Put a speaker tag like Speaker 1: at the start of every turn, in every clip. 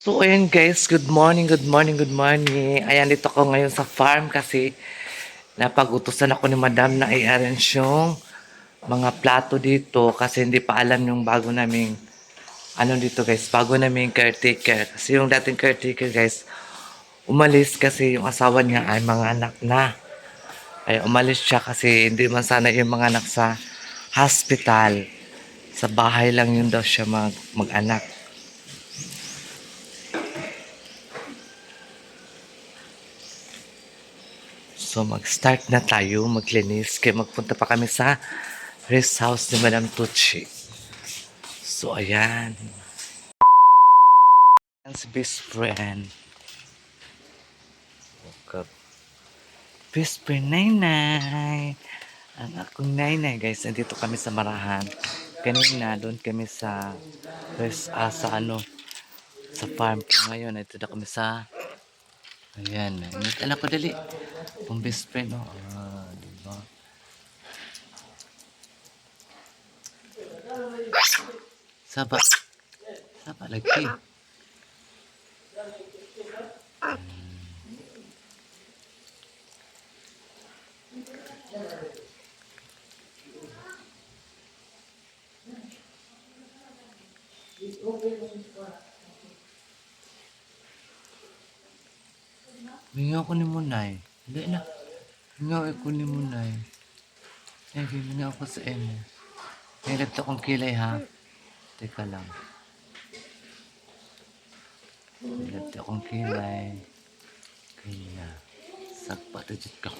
Speaker 1: So, ayan guys, good morning, good morning, good morning. Ayan, dito ako ngayon sa farm kasi napag-utusan ako ni madam na i-arrange yung mga plato dito kasi hindi pa alam yung bago naming ano dito guys, bago naming caretaker. Kasi yung dating caretaker guys, umalis kasi yung asawa niya ay mga anak na. Ay umalis siya kasi hindi man sana yung mga anak sa hospital. Sa bahay lang yun daw siya mag-anak. So mag-start na tayo, maglinis. Kaya magpunta pa kami sa rest house ni Madam Tucci. So ayan. Yan si best friend. Woke up. Best friend Nainay. Ang akong Nainay guys. Nandito kami sa Marahan. Kanina doon kami sa sa ano sa farm ko ngayon. Ito na kami sa ayan. Anak ko dali. Pang best friend oh. Diba? Saba. Saba lagi. Mingaw ko ni Munay. Hindi na. Mingaw ko ni Munay. Ay, mingaw ko sa inyo. May lagto kong kilay ha. Teka lang. May lagto kong kilay. Kaya. Sagpa to dyan ka.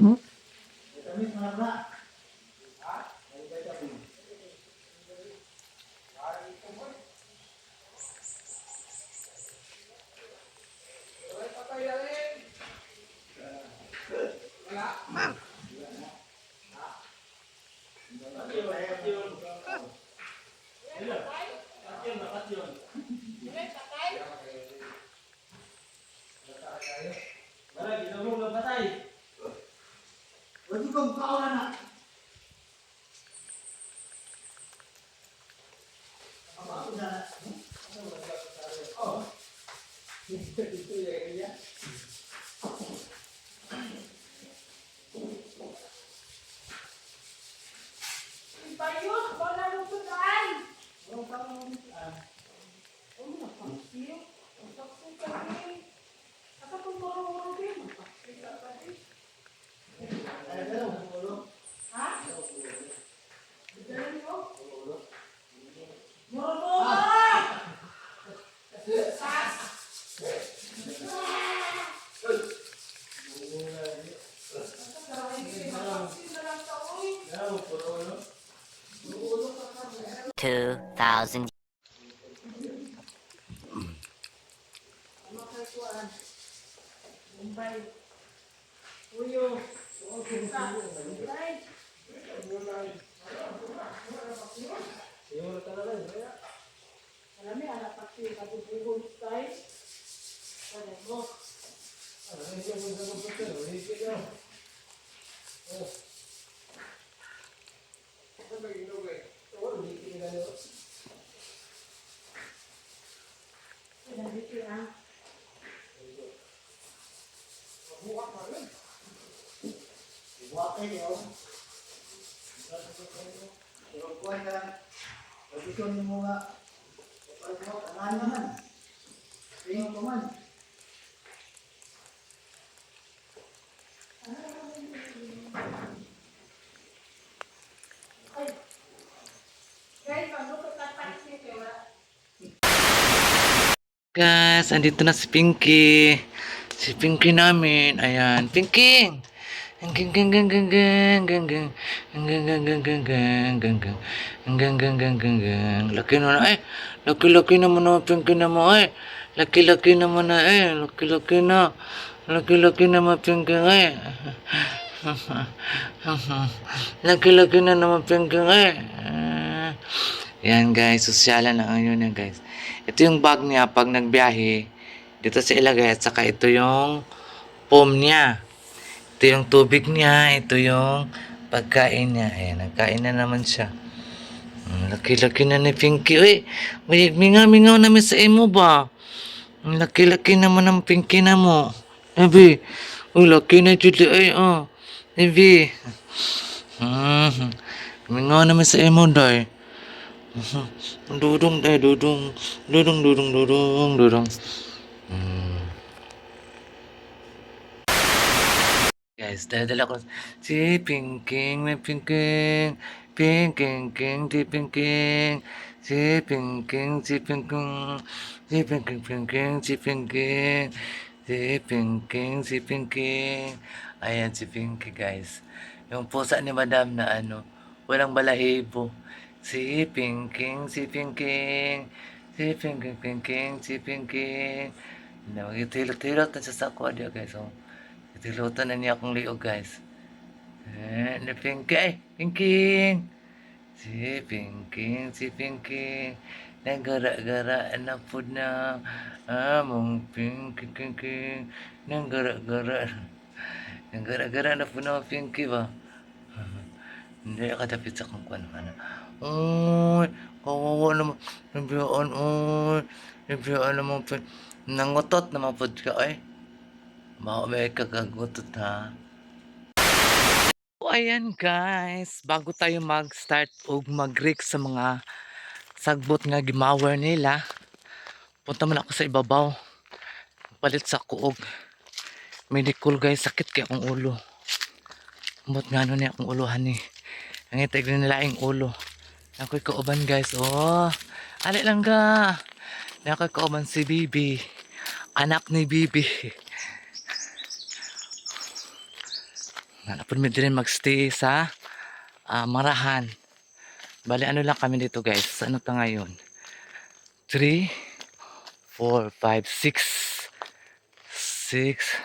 Speaker 1: Hmm?
Speaker 2: Two thousand.
Speaker 1: Guys, andito na si Pinky. Si Pinky namin. Ayan. Pinky! Gang gang gang gang gang gang gang. Gang gang gang gang gang gang gang. Gang gang gang gang gang. Laki na ay. Laki-laki naman ang pinky na mo ay. Laki-laki naman na eh. Laki-laki na. Laki-laki naman pinky ay. Laki-laki na naman pinky ay. Yan guys, sosyalan na ang yun yan guys. Ito yung bag niya pag nagbiyahe. Dito sa ilagay at saka ito yung foam niya. Ito yung tubig niya, ito yung pagkain niya. Ayan, nagkain na naman siya. Laki-laki na ni Pinky. Uy, mingaw-mingaw namin sa imo ba? Ang laki-laki naman ng Pinky na mo. Ebi, uy, laki na Judy. Ay, oh. Ebi. Mingaw naman sa imo, day. Dudong, day, dudong. Dudong, dudong, dudong, dudong. Guys, dala ko si Pinking, may Pinking, Pinking, King, si Pinking, si Pinking, si Pinking, si Pinking, Pinking, si Pinking, si Pinking, si Pinking. Ayan si Pinky guys. Yung pusa ni Madam na ano, walang balahibo. Si Pinking, si Pinking, si Pinking, Pinking, si Pinking. Nagtilot-tilot na siya sa aquario guys. Oh. Tilutan na niya akong liog guys. Na Pinky. Ay, Pinking. Si Pinking, si Pinking. Nagara-gara na po na. Among Pinky, Pinky. Nagara-gara. Nagara-gara na po na Pinky ba? Hindi, kadapit sa kung ano. Uy, kawawa naman. Nabiyaan, uy. Nabiyaan naman po. Nangutot naman po ka, ay. Baka may kagagutot ha. So, ayan guys, bago tayo mag-start o mag-rig sa mga sagbot nga gimawer nila, punta man ako sa ibabaw. Palit sa kuog. Medical guys, sakit kaya akong ulo. Umot nga ano niya akong uluhan ni. Ang itag nila yung ulo. Ako'y kauban guys, oh. Ali lang ga. Ako'y kauban si Bibi. Anak ni Bibi. Napun mi din magstay sa Marahan. Bali ano lang kami dito guys. Ano ta ngayon? 3, 4, 5, 6.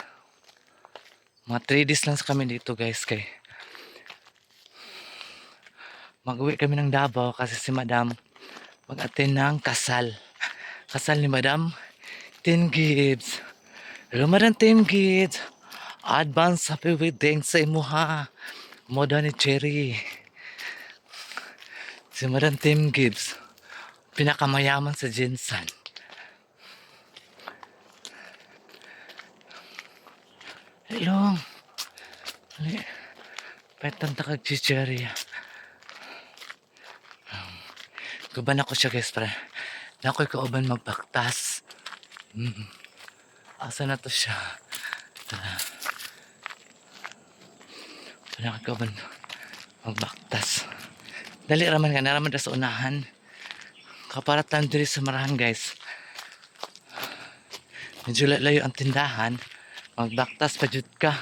Speaker 1: Mga 3 days lang sa kami dito guys. Kay mag-uwi kami ng Davao kasi si Madam mag-attend ng kasal. Kasal ni Madam 10 Gibbs. Ramadan 10 Gibbs. Advance happy wedding sa imuha. Moda ni Cherry. Si Madam Tim Gibbs. Pinakamayaman sa Jinsan. Hello. Ali. Petan takag si Cherry. Kuban ako siya guys para. Nako'y kauban magbaktas. Asa na to siya? Nakakaban magbaktas. Dali raman ka naraman sa unahan. Kaparatan diri sa Marahan guys. Medyo layo ang tindahan. Magbaktas pa jud ka.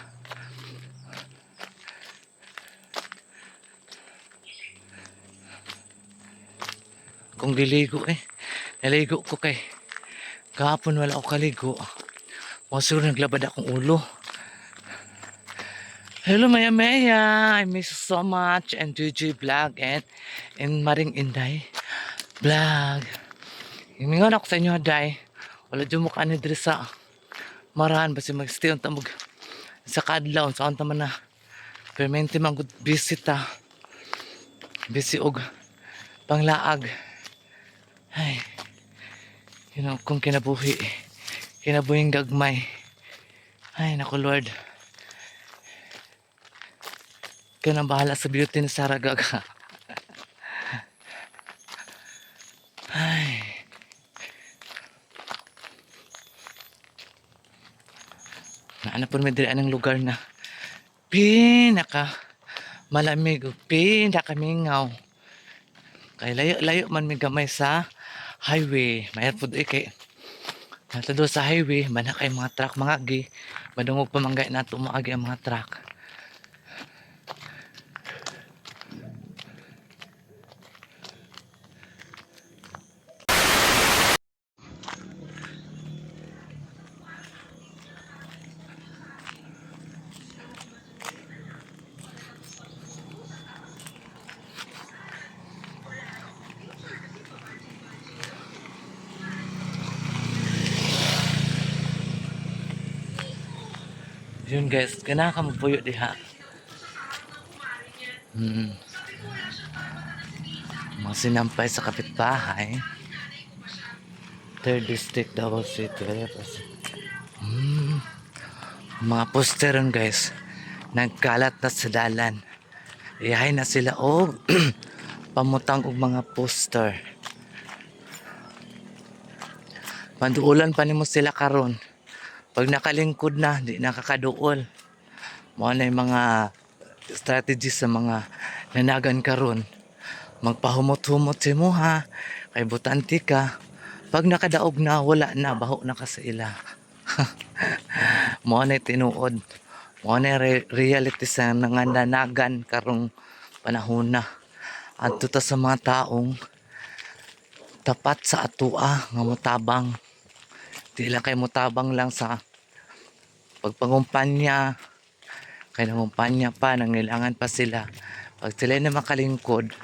Speaker 1: Kung diligo naligo ko kay kahapon wala ako kaligo. Masuro naglabad akong ulo. Hello Maya Maya, I miss you so much and GG vlog and Maring Inday vlog. Himingon ako sa inyo day. Wala dyan mukha ni Dre sa Marahan basi mag-stay on tamog sa kadlaw sa on taman na. Permente man good visit ta. Busy og panglaag. Ay. Kung kinabuhi. Kinabuhing gagmay. Ay naku Lord. Kaya nang bahala sa beauty ni Sarah Gaga. Ay. Naanapon may diri anong lugar na pinaka malamig o pinaka mingaw. Kay layo man may gamay sa highway. Mayat po kay natado sa highway, manak ay mga truck mga agi. Madungog pa manggay na tumaagi ang mga truck. Yun guys, kana ka magpuyo diha. Hmm. Mga sinampay sa kapitbahay. Third District, Davao City. Hmm. Mga poster ron guys. Nagkalat na sa dalan. Iyahay na sila og pamutang og mga poster. Panduulan pa nimo sila karon. Pag nakalingkod na, di nakakaduol. Mo na yung mga strategies sa mga nanagan karon. Magpahumot-humot si mo ha. Kay butante ka. Pag nakadaog na, wala na. Baho na ka sa ila. Mo na tinuod. Mo na reality sa nangandanagan karong panahon na. Adto ta sa mga taong tapat sa atua nga motabang. Di lang kay motabang lang sa pagpangumpanya. Kay nangumpanya pa, nangilangan pa sila. Pag sila na makalingkod,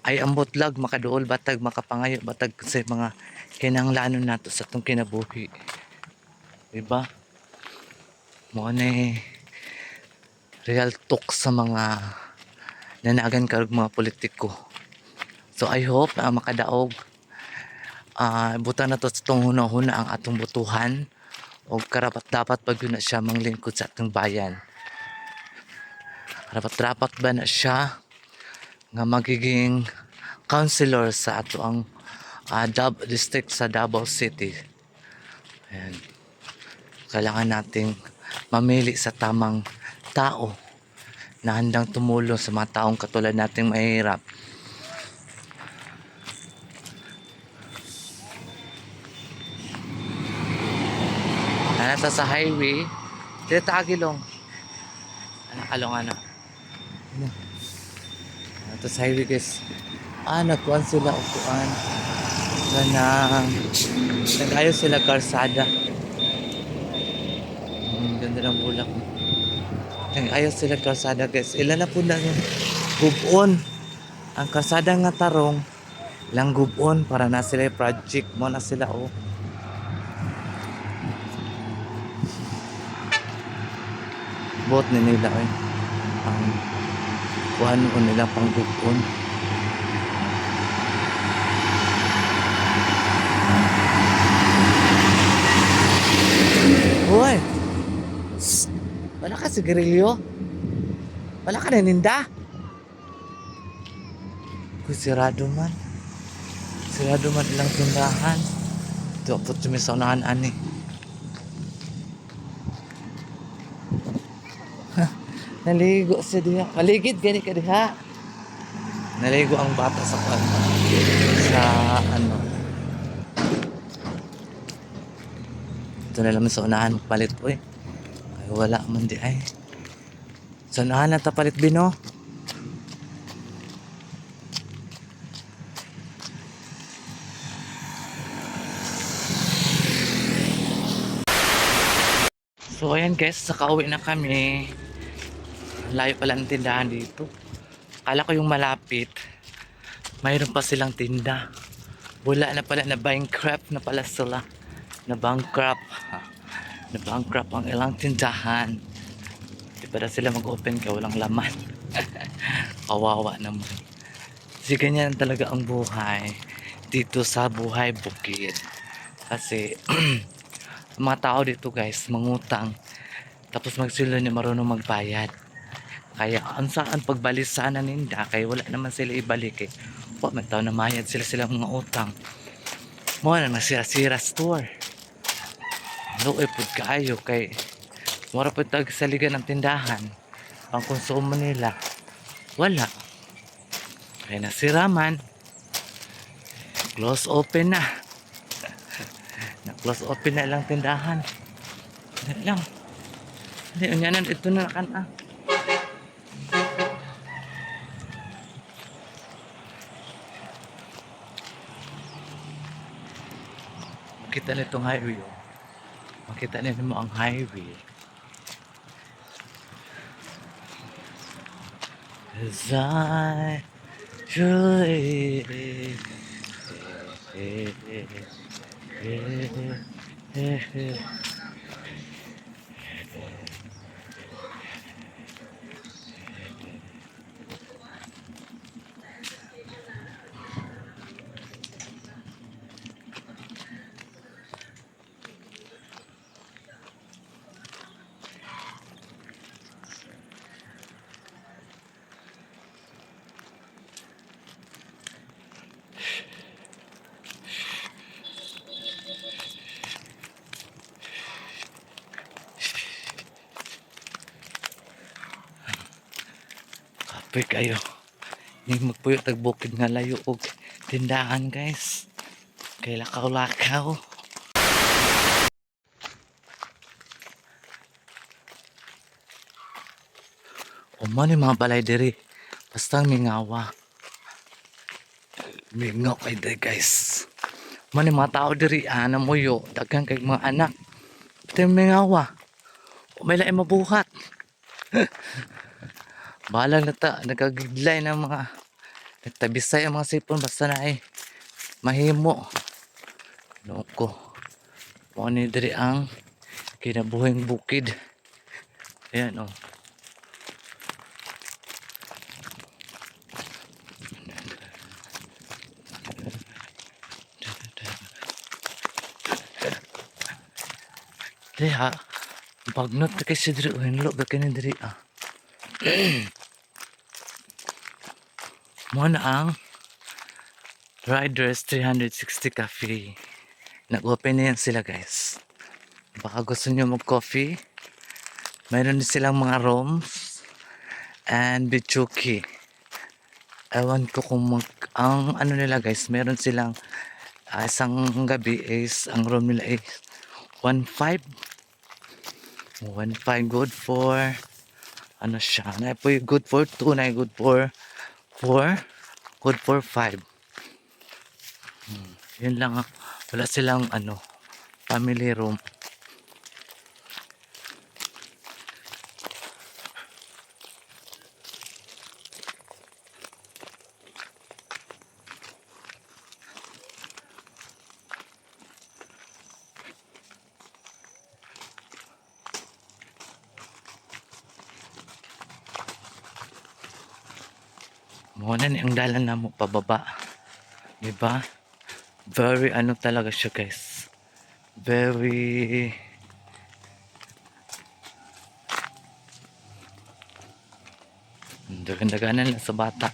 Speaker 1: ay ang butlag makaduol batag makapangayo batag sa mga kinanglanon nato sa atong kinabuhi. Diba? Mo na real talk sa mga nanagan karong mga politiko. So I hope na makadaog buta na to sa itong hunahuna ang atong butuhan o karapat dapat pag yun na siya manglingkod sa atong bayan. Karapat dapat ba na siya nga magiging councilor sa ato ang district sa Davao City. Ayan. Kailangan nating mamili sa tamang tao na handang tumulong sa mga taong katulad nating mahirap. Nata sa highway, dito tagilong. Along ano. Nata sa highway guys. Nagkuhan sila upuan. Nag-ayos sila karsada. Ganda ng bulak. Nag-ayos sila karsada guys. Ilan na po na gubon. Ang karsada nga tarong lang gubon para na sila project mo na sila bot ni nila ang kuhan o nila pang gubon. Hoy! Wala ka sigarilyo? Wala ka naninda? Sirado man. Sirado man ilang tindahan. Ito po tumisonahan ani. Naligo siya diha. Maligid gani ka diha. Naligo ang bata sa ano. Ito na lang sa unahan palit po eh. Ay wala man di ay. Sa unahan na tapalit bino. So ayan guys, nakauwi na kami. Layo pala ang tindahan dito. Akala ko yung malapit, mayroon pa silang tinda. Wala na pala, na bankrupt na pala sila. Na bankrupt. Na bankrupt ang ilang tindahan. Di pa na sila mag-open kaya walang laman. Kawawa naman. Kasi ganyan talaga ang buhay dito sa buhay bukid. Kasi mga tao dito guys, mangutang. Tapos magsilo ni marunong magbayad. Kaya ang saan pagbalisanan ninda, kaya wala naman sila ibalik eh. May tao na mayad sila mga utang. Mo na nasira-sira store. Luoy pud kaayo kay mura pud tag saligan ng tindahan. Ang konsumo nila wala. Kaya nasira man. Close open na. Close open na lang tindahan. Hindi lang. Hindi, unyanan ito na kan Makita na itong highway Makita na mo ang highway. As I truly Puy kayo. Hindi magpuyo tagbukid nga layo og tindahan guys. Kay lakaw-lakaw. O man yung mga balay diri. Basta mingawa. Mingaw kay diri guys. Man yung mga tao diri namuyo. Daghang kay mga anak. Ito yung mingawa. O may laing mabuhat. Bahala na ta. Nagagidlay ng mga nagtabisay ang mga sipon. Basta na mahimo. Ano ko. Mo ni diri ang kinabuhing bukid. Ayan o. Diha, bagnot na kasi diri o hinlo ka kini diri Mo na ang Riders 360 Cafe. Nag-open na yan sila guys. Baka gusto nyo mag-coffee. Mayroon din silang mga rooms and bichuki. Ewan ko kung ang ano nila guys, meron silang isang gabi is ang room nila is 1.5 good for ano siya, na po good for 2, na good for 4, good for 5. Yun lang, wala silang ano family room. Muna ni ang dalan na mo pababa. Diba? Very ano talaga siya guys. Very dagan-daganan lang sa bata.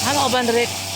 Speaker 1: Halo Bandrik.